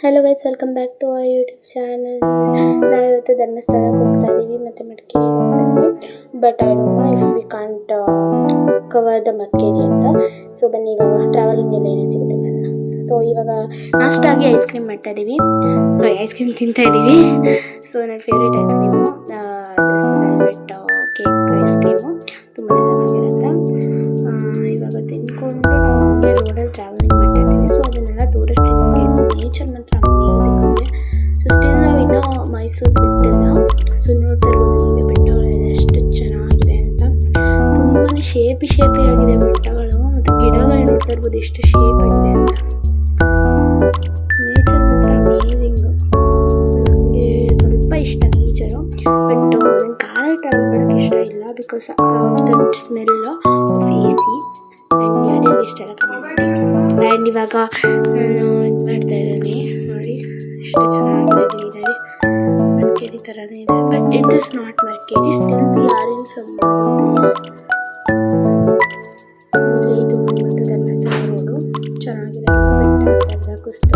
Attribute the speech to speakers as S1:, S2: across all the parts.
S1: Hello guys, welcome back to our YouTube channel. ನಾವಿವತ್ತು ಧರ್ಮಸ್ಥಳಕ್ಕೆ ಹೋಗ್ತಾ ಇದ್ದೀವಿ ಮತ್ತು ಮಡಿಕೇರಿಗೆ ಹೋಗ್ತಾ but I don't know if we can't cover the Madikeri ಅಂತ. ಸೊ ಬನ್ನಿ ಇವಾಗ ಟ್ರಾವೆಲಿಂಗ್ ಎಲ್ಲ ಏನೇನು ಸಿಗುತ್ತೆ ಮಾಡೋಣ. ಸೊ ಇವಾಗ ನಾಷ್ಟಾಗಿ ಐಸ್ ಕ್ರೀಮ್ ಮಾಡ್ತಾ ಇದ್ದೀವಿ. ಸೊ ಐಸ್ ಕ್ರೀಮ್ ತಿಂತಾ ಇದ್ದೀವಿ. ಸೊ ನನ್ನ favourite ice cream velvet cake ice cream ತುಂಬಾ ಚೆನ್ನಾಗಿರುತ್ತೆ. ಇವಾಗ ತಿಂದ್ಕೊಂಡು ನಾವು ಹಂಗೆ ರೋಡಲ್ಲಿ ಟ್ರಾವೆಲಿಂಗ್ ಮಾಡ್ತಾ ಇದ್ದೀವಿ. ಸೊ ಅದನ್ನೆಲ್ಲ ತೋರಿಸ್ತೀನಿ ನಿಮಗೆ. ನೇಚರ್ ಮಾತ್ರ ಅಮೇಝಿಂಗ್ ಆಗಿದೆ. ಸೊ ಸ್ಟಿಲ್ ನಾವು ಇನ್ನೂ ಮೈಸೂರು ಬಿಟ್ಟಿಲ್ಲ. ಸೊ ನೋಡ್ತಾ ಇರ್ಬೋದು ನೀವೇ ಬೆಟ್ಟಗಳೆಲ್ಲ ಎಷ್ಟು ಚೆನ್ನಾಗಿದೆ ಅಂತ. ತುಂಬಾ ಶೇಪಿ ಆಗಿದೆ ಬೆಟ್ಟಗಳು ಮತ್ತು ಗಿಡಗಳು ನೋಡ್ತಾ ಇರ್ಬೋದು ಎಷ್ಟು ಶೇಪ್ ಆಗಿದೆ ಅಂತ. ನೇಚರ್ ಮಾತ್ರ ಅಮೇಝಿಂಗು. ಸೊ ನನಗೆ ಸ್ವಲ್ಪ ಇಷ್ಟ ನೇಚರು. ಬಟ್ ನನಗೆ ಕಾರಲ್ಲಿ ಟ್ರಾವೆಲ್ ಮಾಡೋಕ್ಕೆ ಇಷ್ಟ ಇಲ್ಲ because of the smell of A C. And ಯಾರ್ಯಾರು ಇಷ್ಟ ಇಲ್ಲ ಕಮೆಂಟ್ ಮಾಡಿ. ಆ್ಯಂಡ್ ಇವಾಗ ನಾನು ಇದು ಮಾಡ್ತಾ ಇದ್ದೀನಿ ನೋಡಿ, ಎಷ್ಟು ಚೆನ್ನಾಗಿದೆ ಗ್ರೀನರಿ. ಮಡಿಕೇರಿ ಥರನೇ ಇದೆ but it is not Madikeri. Still we are in some place. ಅಂದರೆ ಇದು ಬಂದ್ಬಿಟ್ಟು ಧರ್ಮಸ್ಥಳ ರೋಡು ಚೆನ್ನಾಗಿದೆ. ಬೆಟ್ಟ ಕುಸ್ತ.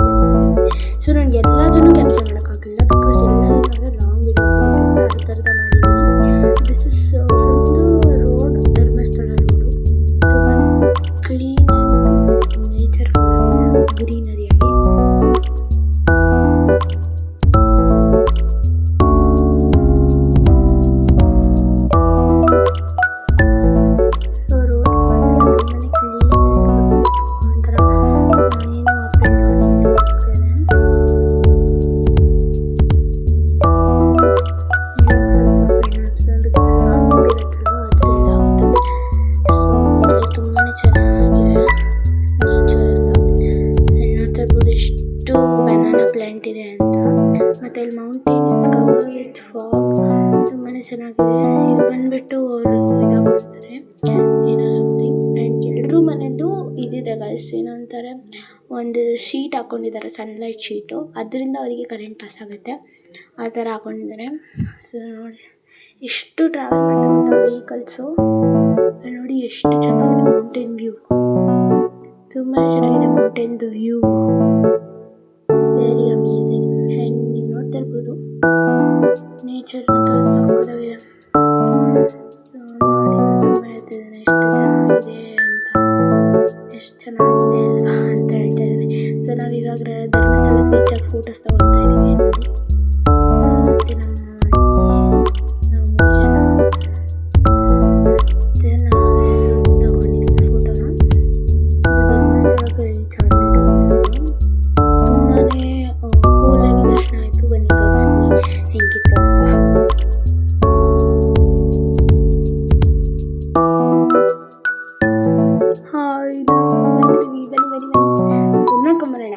S1: ಸೊ ನನಗೆ ಎಲ್ಲದನ್ನು ಕ್ಯಾಪ್ಚರ್ ಮಾಡೋಕ್ಕಾಗಲಿಲ್ಲ ಬಿಕಾಸ್ ಎಲ್ಲರೂ ಲಾಂಗ್ ವಿಡಿಯೋ ಅರ್ಧ ಮಾಡಿದ್ದೀನಿ. This is from the road, Dharmasthala road. ತುಂಬಾ ಕ್ಲೀನ್ ಆ್ಯಂಡ್ ನೇಚರ್ ಗ್ರೀನರಿಯಾಗಿ. ಸೊ ರೋಡ್ಸ್ ಮಾತ್ರ ತುಂಬಾ ಕ್ಲೀನ್, ಒಂಥರ ಏನು ಅಪ್ ಆ್ಯಂಡ್ ಡೌನ್ ಇಲ್ಲದೆ ಹೋಗ್ತದೆ. ಇವಾಗ ಸ್ವಲ್ಪ ಅಪ್ ಆ್ಯಂಡ್ ಡೌನ್ಸ್ ಬಿಡುತ್ತಲ್ವ ಅದರಿಂದ ಆಗುತ್ತೆ. ಸೊ ಇಲ್ಲಿ ತುಂಬಾ ಚೆನ್ನಾಗಿದೆ ನೇಚರ್ ಎಲ್ಲ. ಅಲ್ಲಿ ನೋಡ್ತಾ ಇರ್ಬೋದು ಎಷ್ಟು ಬನಾನಾ ಪ್ಲ್ಯಾಂಟ್ ಇದೆ ಅಂತ. ಮತ್ತು ಅಲ್ಲಿ mountain it's covered with fog. ತುಂಬಾ ಚೆನ್ನಾಗಿದೆ. ಇದು ಬಂದುಬಿಟ್ಟು ಅವರು ಇದಾಕೊಳ್ತಾರೆ ಏನೋ ಸಮಥಿಂಗ್. ಆ್ಯಂಡ್ ಎಲ್ಲರೂ ಮನೆಯದು ಇದಿದೆ ಗೈಸ್, ಏನೋ ಅಂತಾರೆ, ಒಂದು ಶೀಟ್ ಹಾಕ್ಕೊಂಡಿದ್ದಾರೆ, ಸನ್ಲೈಟ್ ಶೀಟು. ಅದರಿಂದ ಅವರಿಗೆ ಕರೆಂಟ್ ಪಾಸ್ ಆಗುತ್ತೆ. ಆ ಥರ ಹಾಕ್ಕೊಂಡಿದ್ದಾರೆ. ಸೊ ನೋಡಿ ಎಷ್ಟು ಟ್ರಾವೆಲ್ ಮಾಡ್ತಕ್ಕಂಥ ವೆಹಿಕಲ್ಸು. ಅಲ್ಲಿ ನೋಡಿ ಎಷ್ಟು ಚೆನ್ನಾಗಿದೆ ಮೌಂಟೇನ್ ವ್ಯೂ. ತುಂಬಾ ಚೆನ್ನಾಗಿದೆ ಮೌಂಟೇನ್ದು ವ್ಯೂ. Very amazing. ಆ್ಯಂಡ್ ನೀವು ನೋಡ್ತಾ ಇರ್ಬೋದು ನೇಚರ್ ಮಾತ್ರ ಸಕ್ಕತ್ತಾಗಿದೆ. ಸೊ ನೋಡಿ ತುಂಬ ಹೇಳ್ತಿದ್ದಾನೆ ಎಷ್ಟು ಚೆನ್ನಾಗಿದೆ ಅಂತ, ಎಷ್ಟು ಚೆನ್ನಾಗಿದೆ ಅಲ್ವಾ ಅಂತ ಹೇಳ್ತಾ ಇದ್ದಾನೆ. ಸೊ ನಾವಿವಾಗ ಧರ್ಮಸ್ಥಳಕ್ಕೆ ರೀಚಾಗಿ ಫೋಟೋಸ್ ತೊಗೊಳ್ತಾ ಇದ್ದೀವಿ ನೋಡಿ. ಮತ್ತು ನಮ್ಮ ಅಜ್ಜಿ, ನಾವು 3 ಜನ ಮತ್ತು ನಾವು ತೊಗೊಂಡಿದ್ದೀವಿ ಫೋಟೋನ. ಧರ್ಮಸ್ಥಳಕ್ಕೆ ರೀಚ್ ಆದಮೇಲೆ ತುಂಬಾ ಕೂಲಾಗಿ ದರ್ಶನ ಆಯಿತು. ಬನ್ನಿ ತೋರಿಸ್ತೀನಿ ಹೆಂಗಿತ್ತು ಅಂತ. ಹಾಯ್, ಬನ್ನಿ ನೋಡ್ಕೊಂಬರೋಣ.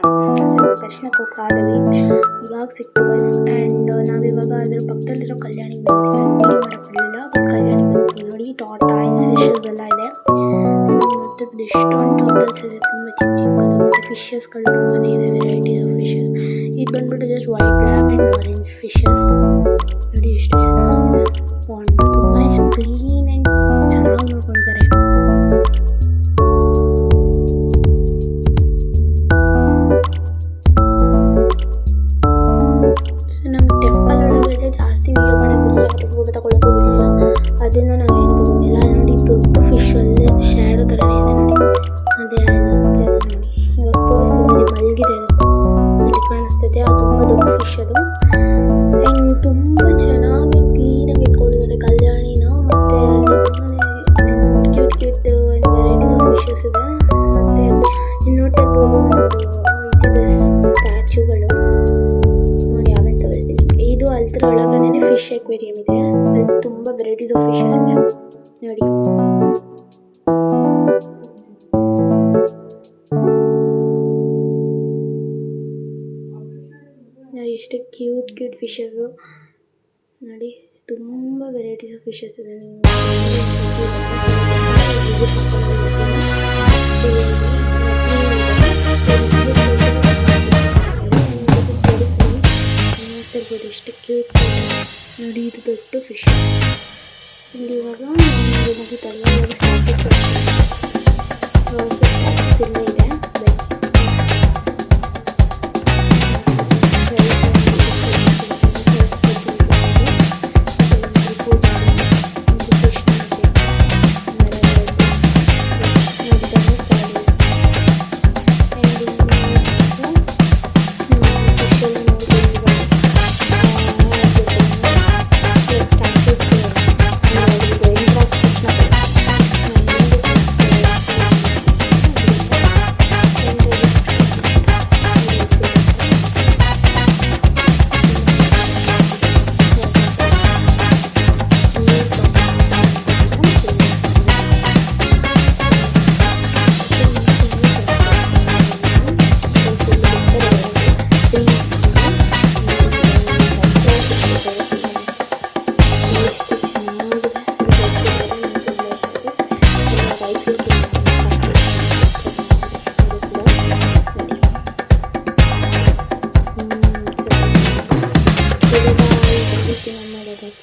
S1: ಸೊ ದರ್ಶನಕ್ಕೆ ಹೋಗ್ತಾಯಿದ್ದೀವಿ. ಇವಾಗ ಸಿಕ್ತು ಬಸ್. ಆ್ಯಂಡ್ ನಾವಿವಾಗ ಅದರ ಪಕ್ಕದಲ್ಲಿರೋ ಕಲ್ಯಾಣಿಗೆ ಬಂದಿದ್ದೀವಿ. ವೀಡಿಯೋ ಮಾಡೋಕ್ಕಾಗಲಿಲ್ಲ ಬಟ್ ಕಲ್ಯಾಣಿಗೆ ಬಂದಿದ್ದೀವಿ. ನೋಡಿ ಟಾಟಾಯ್ಸ್ ಫಿಶಸ್ ಎಲ್ಲ ಇದೆ. ಮತ್ತು ಎಷ್ಟೊಂದು ಟೋಟಲ್ಸ್ ಇದೆ, ತುಂಬ ಚಿಕ್ಕದು. ಮತ್ತು ಫಿಶಸ್ಗಳು ತುಂಬಾ ಇದೆ, ವೆರೈಟೀಸ್ ಆಫ್ ಫಿಶಸ್. ಇದು ಬಂದ್ಬಿಟ್ಟು just white, black and orange fishes. ನೋಡಿ ಎಷ್ಟು ಚೆನ್ನಾಗಿದೆ. ಪಾಂಡ್ ತುಂಬಾ ಕ್ಲೀನ್ ಆ್ಯಂಡ್ ಚೆನ್ನಾಗಿ ನೋಡ್ಕೊಂಡಿದ್ದಾರೆ. ಸೊ ನಮ್ಮ ಟೆಂಪಲ್ ಒಳಗಡೆ ಜಾಸ್ತಿ ವೀಡಿಯೋ ಮಾಡೋಕ್ಕೆ ಬಿಡಲಿಲ್ಲ ಮತ್ತು ಫೋಟೋ ತಗೊಳ್ಳೋಕ್ಕೂ ಬಿಡಲಿಲ್ಲ. ಅದರಿಂದ ನಾವೇನು ತೊಗೊಂಡಿಲ್ಲ. ಅಲ್ಲಿ ನೋಡಿ ದೊಡ್ಡ ಫಿಶ್ ಅಲ್ಲೇ ಶ್ಯಾಡೋ ಥರನೇ ಇದೆ ನೋಡಿ. ಅದೇ ಅಲ್ಲಿ ಹೋಗ್ತಾ ಇದೆ ನೋಡಿ. ಇವಾಗ ತೋರಿಸ್ತೀನಿ, ಮಲಗಿದೆ ಅಲ್ಲಿ ಕಾಣಿಸ್ತೈತೆ. ಅದು ತುಂಬ ದೊಡ್ಡ ಫಿಶ್ ಅದು. ಆ್ಯಂಡ್ ತುಂಬ ಚೆನ್ನಾಗಿ ಕ್ಲೀನಾಗಿ ಇಟ್ಕೊಂಡಿದ್ದಾರೆ ಕಲ್ಯಾಣಿನ. ಮತ್ತು ಅಲ್ಲಿ ತುಂಬಾ cute and varieties of fishes ಇದೆ. ಮತ್ತು ಇಲ್ಲಿ ನೋಡ್ತಾ ಇರ್ಬೋದು ಒಂದು ಇದಿದೆ ಸ್ಟ್ಯಾಚ್ಯೂಗಳು ನೋಡಿ. ಆಮೇಲೆ ತೋರಿಸ್ತೀನಿ. ಇದು ಅಲ್ತರ ಒಳಗಡೆ ಫಿಶ್ ಎಕ್ವೇರಿಯಂ ಇದೆ. ಅಲ್ಲಿ ತುಂಬ ವೆರೈಟೀಸ್ ಆಫ್ ಫಿಶಸ್ ಇದೆ ನೋಡಿ. ನೋಡಿ ಎಷ್ಟು ಕ್ಯೂಟ್ ಫಿಶಸ್ಸು ನೋಡಿ. ತುಂಬ ವೆರೈಟೀಸ್ ಆಫ್ ಫಿಶಸ್ ಇದೆ. ನೀವು ನೋಡ್ತಿರ್ಬೋದು ಎಷ್ಟು ಕ್ಯೂಟ್ ನೋಡಿ. ಇದು ದೊಡ್ಡ ಫಿಶ್. ಇಲ್ಲಿ ಇವಾಗ ಮುಗಿತಲ್ಲ, ಇವಾಗ ಸ್ಟಾರ್ಟಿಂಗ್ ಇದೆ.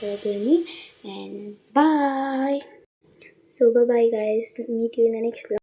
S1: ಮಾಡ್ತಾ ಇದ್ದೀನಿ. And bye. So bye guys, meet you in the next